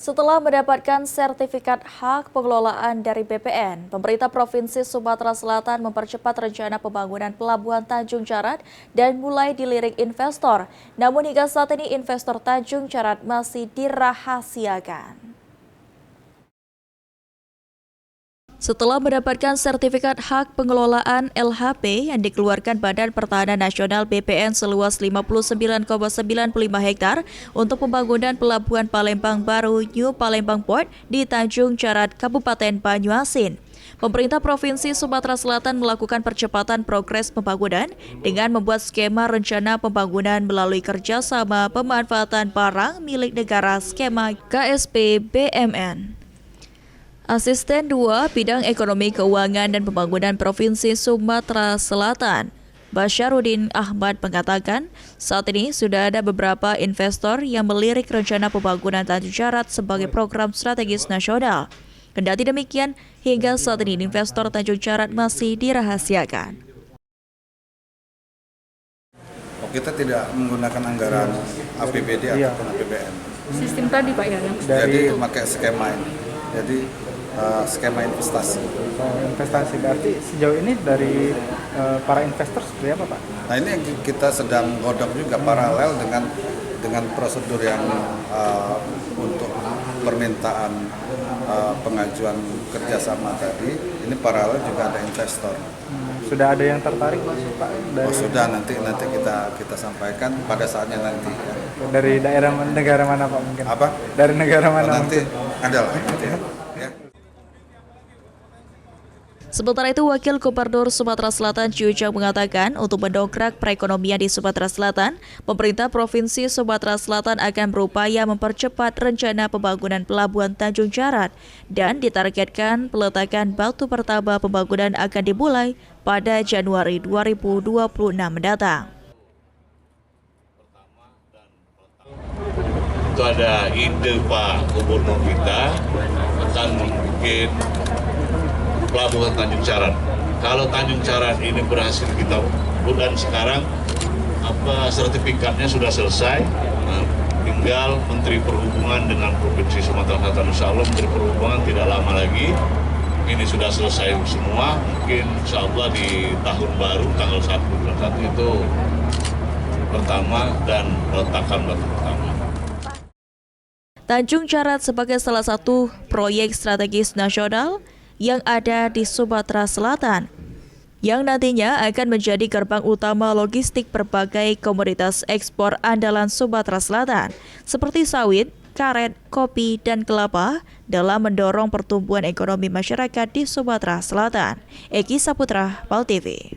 Setelah mendapatkan sertifikat hak pengelolaan dari BPN, pemerintah Provinsi Sumatera Selatan mempercepat rencana pembangunan Pelabuhan Tanjung Jarat dan mulai dilirik investor. Namun hingga saat ini investor Tanjung Jarat masih dirahasiakan. Setelah mendapatkan sertifikat hak pengelolaan LHP yang dikeluarkan Badan Pertahanan Nasional BPN seluas 59,95 hektar untuk pembangunan Pelabuhan Palembang Baru New Palembang Port di Tanjung Jarat, Kabupaten Banyuasin, pemerintah Provinsi Sumatera Selatan melakukan percepatan progres pembangunan dengan membuat skema rencana pembangunan melalui kerjasama pemanfaatan barang milik negara skema KSP BMN. Asisten 2 Bidang Ekonomi Keuangan dan Pembangunan Provinsi Sumatera Selatan, Basyarudin Ahmad mengatakan, saat ini sudah ada beberapa investor yang melirik rencana pembangunan Tanjung Jarat sebagai program strategis nasional. Kendati demikian, hingga saat ini investor Tanjung Jarat masih dirahasiakan. Kita tidak menggunakan anggaran APBD ataupun APBN. Sistem tadi Pak ya? Jadi pakai skema ini. Jadi skema investasi. Investasi berarti sejauh ini dari para investor seperti apa Pak? Nah ini kita sedang godok juga paralel dengan prosedur yang untuk permintaan pengajuan kerjasama tadi. Ini paralel juga ada investor. Sudah ada yang tertarik masuk Pak? Oh sudah, nanti kita sampaikan pada saatnya nanti. Dari daerah negara mana Pak mungkin? Apa? Dari negara mana? Nanti ada lah nanti ya. Sementara itu, Wakil Gubernur Sumatera Selatan Ciu Ujang mengatakan untuk mendongkrak perekonomian di Sumatera Selatan, pemerintah Provinsi Sumatera Selatan akan berupaya mempercepat rencana pembangunan Pelabuhan Tanjung Jarat dan ditargetkan peletakan batu pertama pembangunan akan dimulai pada Januari 2026 mendatang. Itu ada ide Pak Gubernur kita akan bikin Pelabuhan Tanjung Jarat. Kalau Tanjung Jarat ini berhasil kita bulan sekarang, sertifikatnya sudah selesai. Nah, tinggal Menteri Perhubungan dengan Provinsi Sumatera Selatan, insya Allah Menteri Perhubungan tidak lama lagi. Ini sudah selesai semua. Mungkin insya Allah di tahun baru tanggal 1 bulan 1 itu pertama dan peletakan batu pertama. Tanjung Jarat sebagai salah satu proyek strategis nasional yang ada di Sumatera Selatan, yang nantinya akan menjadi gerbang utama logistik berbagai komoditas ekspor andalan Sumatera Selatan, seperti sawit, karet, kopi, dan kelapa, dalam mendorong pertumbuhan ekonomi masyarakat di Sumatera Selatan. Eki Saputra, PAL TV.